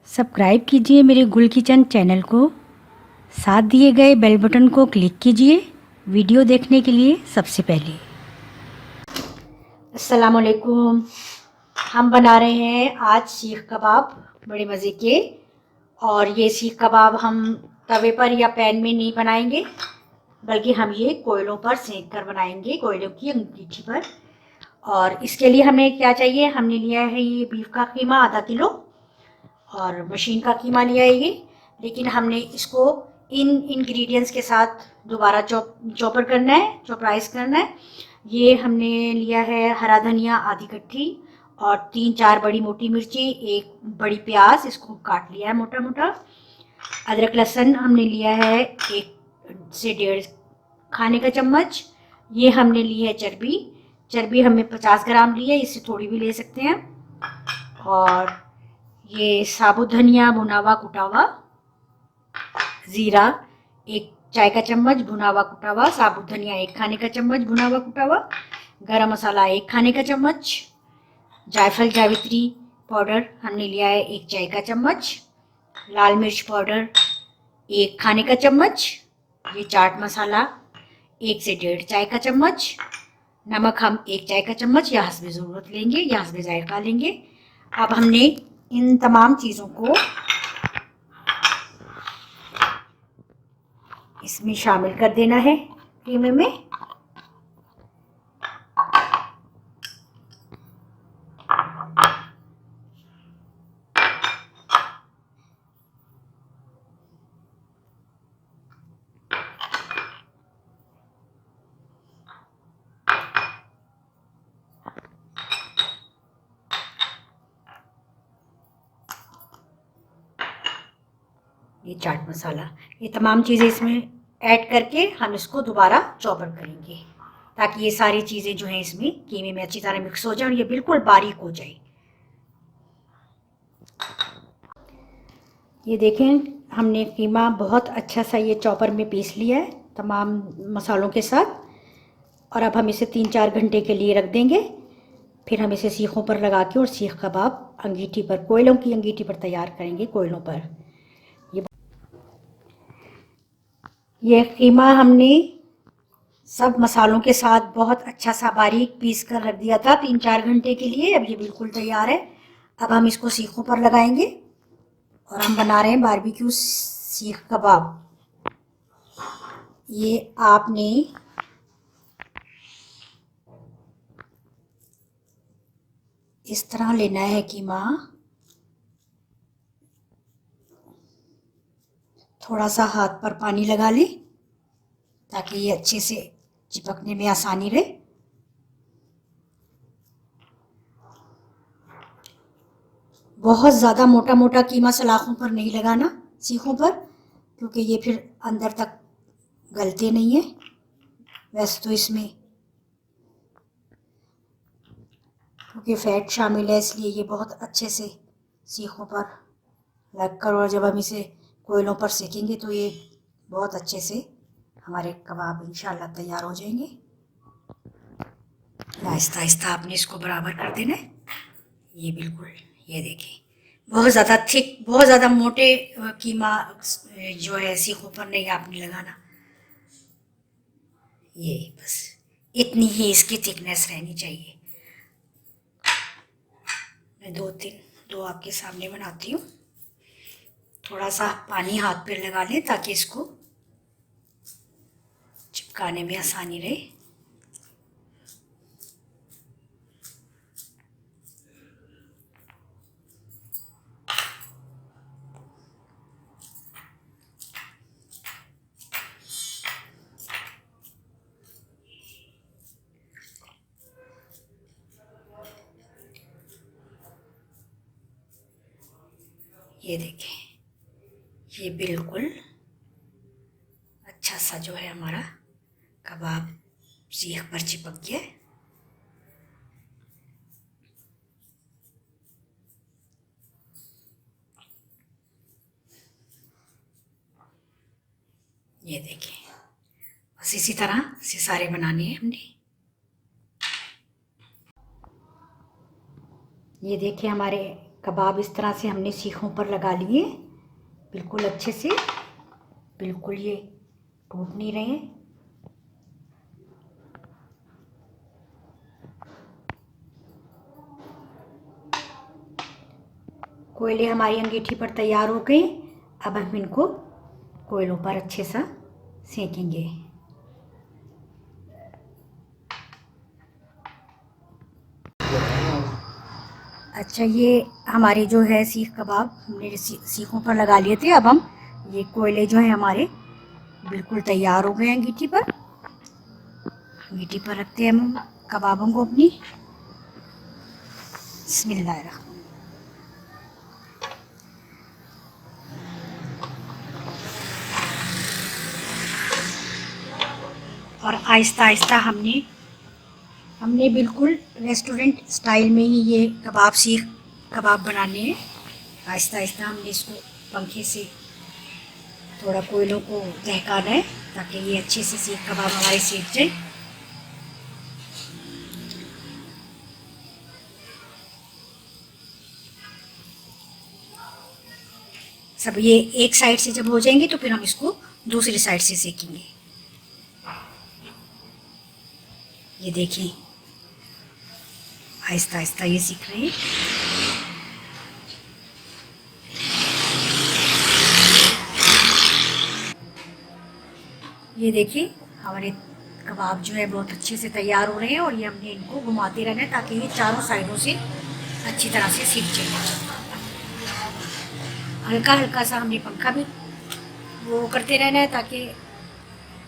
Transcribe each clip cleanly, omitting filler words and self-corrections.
Subscribe कीजिए मेरे गुल किचन चैनल को। साथ दिए गए बेल बटन को क्लिक कीजिए वीडियो देखने के लिए सबसे पहले। अस्सलाम वालेकुम। हम बना रहे हैं आज सीख कबाब, बड़े मज़े के। और ये सीख कबाब हम तवे पर या पैन में नहीं बनाएंगे, बल्कि हम ये कोयलों पर सेंक कर बनाएंगे, कोयलों की अंगीठी पर। और इसके लिए हमें क्या चाहिए, हमने लिया है ये बीफ का कीमा आधा किलो और मशीन का कीमा लिया है ये। लेकिन हमने इसको इन इंग्रेडिएंट्स के साथ दोबारा चॉपर करना है, चॉपराइज करना है। ये हमने लिया है हरा धनिया आधी कट्ठी और 3-4 बड़ी मोटी मिर्ची, एक बड़ी प्याज, इसको काट लिया है मोटा मोटा। अदरक लहसुन हमने लिया है 1 से 1.5 खाने का चम्मच। ये हमने ली है चर्बी, चर्बी हमें 50 ग्राम ली है, इससे थोड़ी भी ले सकते हैं। और ये साबुत धनिया भुना हुआ कुटा हुआ, ज़ीरा 1 चाय का चम्मच भुना हुआ कुटा हुआ, साबुत धनिया 1 खाने का चम्मच भुना हुआ कुटा हुआ, गरम मसाला 1 खाने का चम्मच, जायफल जावित्री पाउडर हमने लिया है 1 चाय का चम्मच, लाल मिर्च पाउडर 1 खाने का चम्मच, ये चाट मसाला 1 से 1.5 चाय का चम्मच, नमक हम 1 चाय का चम्मच या हस्बे ज़रूरत लेंगे या हस्बे जायका लेंगे। अब हमने इन तमाम चीज़ों को इसमें शामिल कर देना है कीमे में। ये चाट मसाला, ये तमाम चीज़ें इसमें ऐड करके हम इसको दोबारा चॉपर करेंगे, ताकि ये सारी चीज़ें जो हैं इसमें कीमे में अच्छी तरह मिक्स हो जाए और ये बिल्कुल बारीक हो जाए। ये देखें, हमने कीमा बहुत अच्छा सा ये चॉपर में पीस लिया है तमाम मसालों के साथ। और अब हम इसे 3-4 घंटे के लिए रख देंगे। फिर हम इसे सीखों पर लगा के और सीख कबाब अंगीठी पर, कोयलों की अंगीठी पर तैयार करेंगे, कोयलों पर। ये कीमा हमने सब मसालों के साथ बहुत अच्छा सा बारीक पीस कर रख दिया था 3-4 घंटे के लिए। अब ये बिल्कुल तैयार है। अब हम इसको सीखों पर लगाएंगे और हम बना रहे हैं बारबेक्यू सीख कबाब। ये आपने इस तरह लेना है कीमा, थोड़ा सा हाथ पर पानी लगा लें ताकि ये अच्छे से चिपकने में आसानी रहे। बहुत ज़्यादा मोटा मोटा कीमा सलाखों पर नहीं लगाना, सीखों पर, क्योंकि ये फिर अंदर तक गलते नहीं है। वैसे तो इसमें क्योंकि फ़ैट शामिल है, इसलिए ये बहुत अच्छे से सीखों पर लग कर, और जब हम इसे कोयलों पर सेकेंगे तो ये बहुत अच्छे से हमारे कबाब इंशाल्लाह तैयार हो जाएंगे। आहिस्ता आहिस्ता आपने इसको बराबर कर देना है। ये बिल्कुल, ये देखिए, बहुत ज़्यादा थिक, बहुत ज़्यादा मोटे कीमा जो है सीखों पर नहीं आपने लगाना। ये बस इतनी ही इसकी थिकनेस रहनी चाहिए। मैं दो आपके सामने बनाती हूँ। थोड़ा सा पानी हाथ पे लगा लें ताकि इसको चिपकाने में आसानी रहे। ये देखें, ये बिल्कुल अच्छा सा जो है हमारा कबाब सीख पर चिपक गया। ये देखें, बस इसी तरह से सारे बनाने हैं हमने। ये देखें, हमारे कबाब इस तरह से हमने सीखों पर लगा लिए बिल्कुल अच्छे से, बिल्कुल ये टूट नहीं रहे हैं। कोयले हमारी अंगीठी पर तैयार हो गए। अब हम इनको कोयलों पर अच्छे सा सेकेंगे। अच्छा, ये हमारे जो है सीख कबाब हमने सीखों पर लगा लिए थे। अब हम ये कोयले जो है हमारे बिल्कुल तैयार हो गए हैं अंगीठी पर। अंगीठी पर रखते हैं हम कबाबों को अपनी। बिस्मिल्लाह। और आहिस्ता आहिस्ता हमने बिल्कुल रेस्टोरेंट स्टाइल में ही ये सीख कबाब बनाने हैं। आहिस्ता आहिस्ता हमने इसको पंखे से थोड़ा कोयलों को दहकाना है ताकि ये अच्छे से सीख कबाब हमारे सीख जाए। सब ये एक साइड से जब हो जाएंगे तो फिर हम इसको दूसरी साइड से सेकेंगे। ये देखें, आहिस्ता आहिस्ता ये सीख रहे हैं। ये देखिए हमारे कबाब जो है बहुत अच्छे से तैयार हो रहे हैं और ये हमने इनको घुमाते रहना है ताकि ये चारों साइडों से अच्छी तरह से सीख जाए। हल्का हल्का सा हमने पंखा भी वो करते रहना है ताकि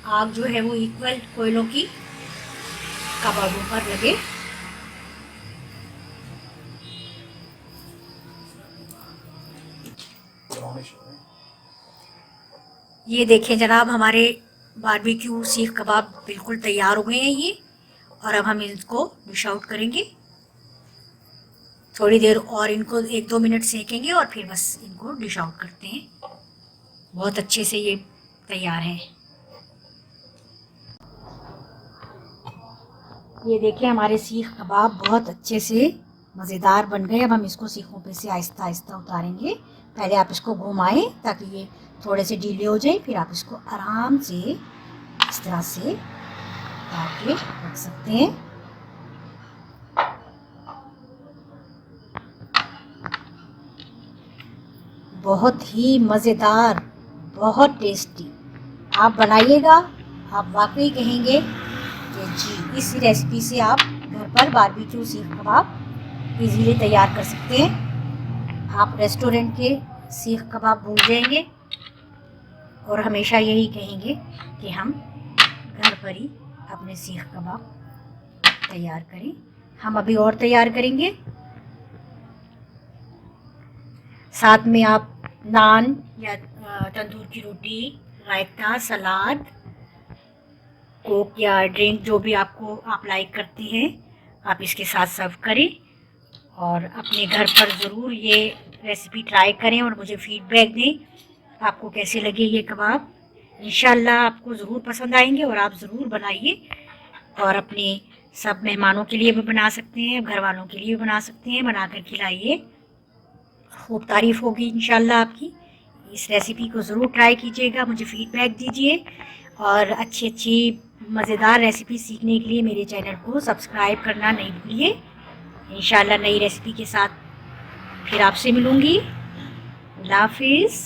आग जो है वो इक्वल कोयलों की कबाबों पर लगे। ये देखें जनाब, हमारे बारबेक्यू सीख कबाब बिल्कुल तैयार हो गए हैं ये। और अब हम इनको डिश आउट करेंगे। थोड़ी देर और इनको 1-2 मिनट सेकेंगे और फिर बस इनको डिश आउट करते हैं। बहुत अच्छे से ये तैयार हैं। ये देखें हमारे सीख कबाब बहुत अच्छे से मज़ेदार बन गए। अब हम इसको सीखों पे से आहिस्ता आहिस्ता उतारेंगे। पहले आप इसको घुमाएं ताकि ये थोड़े से ढीले हो जाए, फिर आप इसको आराम से इस तरह से उतार के रख सकते हैं। बहुत ही मज़ेदार, बहुत टेस्टी। आप बनाइएगा, आप वाकई कहेंगे कि जी इस रेसिपी से आप घर पर बारबेक्यू सीख कबाब इजीली तैयार कर सकते हैं। आप रेस्टोरेंट के सीख कबाब भूल जाएंगे और हमेशा यही कहेंगे कि हम घर पर ही अपने सीख कबाब तैयार करें। हम अभी और तैयार करेंगे। साथ में आप नान या तंदूर की रोटी, रायता, सलाद, कोक या ड्रिंक जो भी आप लाइक करते हैं आप इसके साथ सर्व करें। और अपने घर पर ज़रूर ये रेसिपी ट्राई करें और मुझे फीडबैक दें आपको कैसे लगे ये कबाब। इंशाल्लाह आपको ज़रूर पसंद आएंगे और आप ज़रूर बनाइए और अपने सब मेहमानों के लिए भी बना सकते हैं, घर वालों के लिए भी बना सकते हैं। बनाकर खिलाइए, खूब तारीफ़ होगी इंशाल्लाह आपकी। इस रेसिपी को ज़रूर ट्राई कीजिएगा, मुझे फ़ीडबैक दीजिए और अच्छी अच्छी मज़ेदार रेसिपी सीखने के लिए मेरे चैनल को सब्सक्राइब करना नहीं भूलिए। इंशाल्लाह नई रेसिपी के साथ फिर आपसे मिलूँगी। अल्लाह हाफ़िज़।